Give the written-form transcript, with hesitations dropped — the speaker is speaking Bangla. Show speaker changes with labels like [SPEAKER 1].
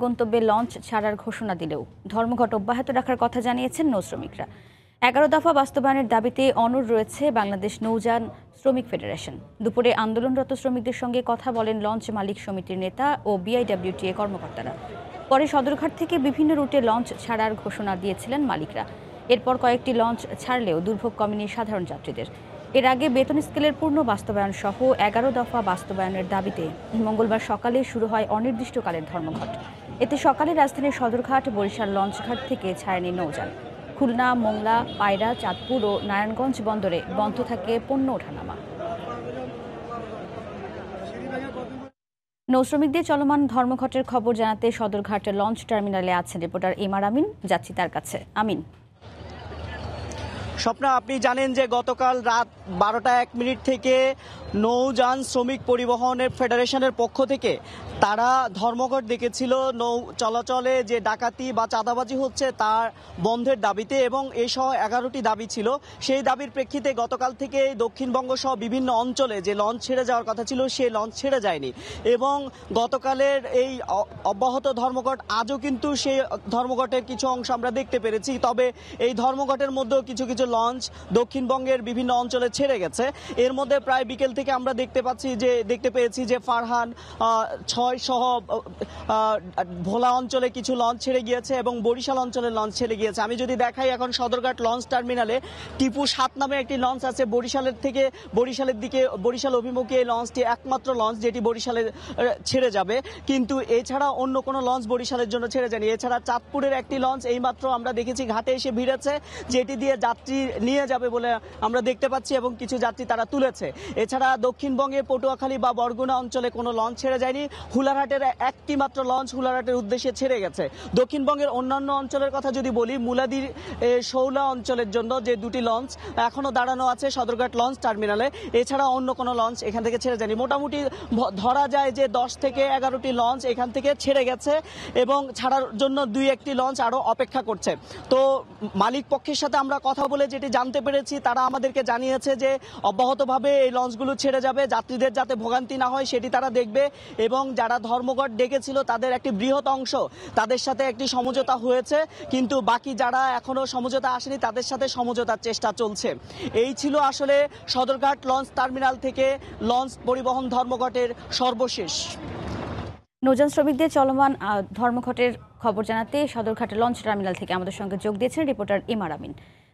[SPEAKER 1] গন্তব্যে লঞ্চ ছাড়ার ঘোষণা দিলেও ধর্মঘট অব্যাহত রাখার কথা জানিয়েছেন নৌ শ্রমিকরা। 11 দফা বাস্তবায়নের দাবিতে অনড় রয়েছে বাংলাদেশ নৌযান শ্রমিক ফেডারেশন। দুপুরে আন্দোলনরত শ্রমিকদের সঙ্গে কথা বলেন লঞ্চ মালিক সমিতির নেতা ও বিআইডব্লিউটিএ কর্মকর্তারা। পরে সদরঘাট থেকে বিভিন্ন রুটে লঞ্চ ছাড়ার ঘোষণা দিয়েছিলেন মালিকরা। এরপর কয়েকটি লঞ্চ ছাড়লেও দুর্ভোগ কমেনি সাধারণ যাত্রীদের। এর আগে বেতন স্কেলের পূর্ণ বাস্তবায়ন সহ 11 দফা বাস্তবায়নের দাবিতে মঙ্গলবার সকালে শুরু হয় অনির্দিষ্টকালের ধর্মঘট। এতে সকালে রাজধানীর সদরঘাট, বরিশাল লঞ্চঘাট থেকে ছাড়েনি নৌযান। খুলনা, মোংলা, পায়রা, চাঁদপুর ও নারায়ণগঞ্জ বন্দরে বন্ধ থাকে পণ্য ওঠানামা। নৌশ্রমিকদের চলমান ধর্মঘটের খবর জানাতে সদরঘাট লঞ্চ টার্মিনালে আছেন রিপোর্টার এমআর আমিন। যাচ্ছি তার কাছে। আমিন,
[SPEAKER 2] স্বপ্না, আপনি জানেন যে গতকাল রাত 12টা 1 মিনিট থেকে নৌযান শ্রমিক পরিবহনের ফেডারেশনের পক্ষ থেকে তারা ধর্মঘট ডেকেছিল নৌ চলাচলে যে ডাকাতি বা চাঁদাবাজি হচ্ছে তার বন্ধের দাবিতে, এবং এসহ 11টি দাবি ছিল। সেই দাবির প্রেক্ষিতে গতকাল থেকে দক্ষিণবঙ্গ সহ বিভিন্ন অঞ্চলে যে লঞ্চ ছেড়ে যাওয়ার কথা ছিল সেই লঞ্চ ছেড়ে যায়নি, এবং গতকালের এই অব্যাহত ধর্মঘট আজও কিন্তু সেই ধর্মঘটের কিছু অংশ আমরা দেখতে পেরেছি। তবে এই ধর্মঘটের মধ্যেও কিছু কিছু লঞ্চ দক্ষিণবঙ্গের বিভিন্ন অঞ্চলে ছেড়ে গেছে। এর মধ্যে প্রায় বিকেল থেকে আমরা দেখতে পেয়েছি যে ফারহান 6 সহ ভোলা অঞ্চলে কিছু লঞ্চ ছেড়ে গিয়েছে এবং বরিশাল অঞ্চলে লঞ্চ ছেড়ে গিয়েছে। আমি যদি দেখাই, এখন সদরঘাট লঞ্চ টার্মিনালে টিপু 7 নামে একটি লঞ্চ আছে। বরিশাল অভিমুখী এই লঞ্চটি একমাত্র লঞ্চ যেটি বরিশালে ছেড়ে যাবে, কিন্তু এছাড়া অন্য কোনো লঞ্চ বরিশালের জন্য ছেড়ে যায়নি। এছাড়া চাঁদপুরের একটি লঞ্চ এইমাত্র আমরা দেখেছি ঘাটে এসে ভিড়েছে, যেটি দিয়ে যাত্রী নিয়ে যাবে বলে আমরা দেখতে পাচ্ছি, এবং কিছু যাত্রী তারা তুলেছে। এছাড়া দক্ষিণবঙ্গে পটুয়াখালী বা বরগুনা অঞ্চলে কোনো লঞ্চ ছেড়ে যায়নি। হুলারহাটের একটি মাত্র লঞ্চ হুলারহাটের উদ্দেশ্যে ছেড়ে গেছে। দক্ষিণবঙ্গের অন্যান্য অঞ্চলের কথা যদি বলি, মুলাদির শৌলা অঞ্চলের জন্য যে 2টি লঞ্চ এখনো দাঁড়ানো আছে সদরঘাট লঞ্চ টার্মিনালে, এছাড়া অন্য কোনো লঞ্চ এখান থেকে ছেড়ে যায়নি। মোটামুটি ধরা যায় যে 10 থেকে 11টি লঞ্চ এখান থেকে ছেড়ে গেছে, এবং ছাড়ার জন্য 2-1টি লঞ্চ আরও অপেক্ষা করছে। তো মালিক পক্ষের সাথে আমরা কথা বলে যেটি জানতে পেরেছি, তারা আমাদেরকে জানিয়েছে যে অব্যাহতভাবে এই লঞ্চগুলো ছেড়ে যাবে, যাত্রীদের যাতে ভোগান্তি না হয় সেটি তারা দেখবে, এবং যারা ধর্মঘট ডেকেছিল তাদের একটি বৃহৎ অংশ তাদের সাথে একটি সমঝোতা হয়েছে, কিন্তু বাকি যারা এখনো সমঝোতা আসেনি তাদের সাথে সমঝোতার চেষ্টা চলছে। এই ছিল আসলে সদরঘাট লঞ্চ টার্মিনাল থেকে লঞ্চ পরিবহন ধর্মঘটের সর্বশেষ।
[SPEAKER 1] নৌযান শ্রমিকদের চলমান ধর্মঘটের খবর জানাতে সদরঘাট লঞ্চ টার্মিনাল থেকে আমাদের সঙ্গে যোগ দিয়েছেন রিপোর্টার এমআর আমিন।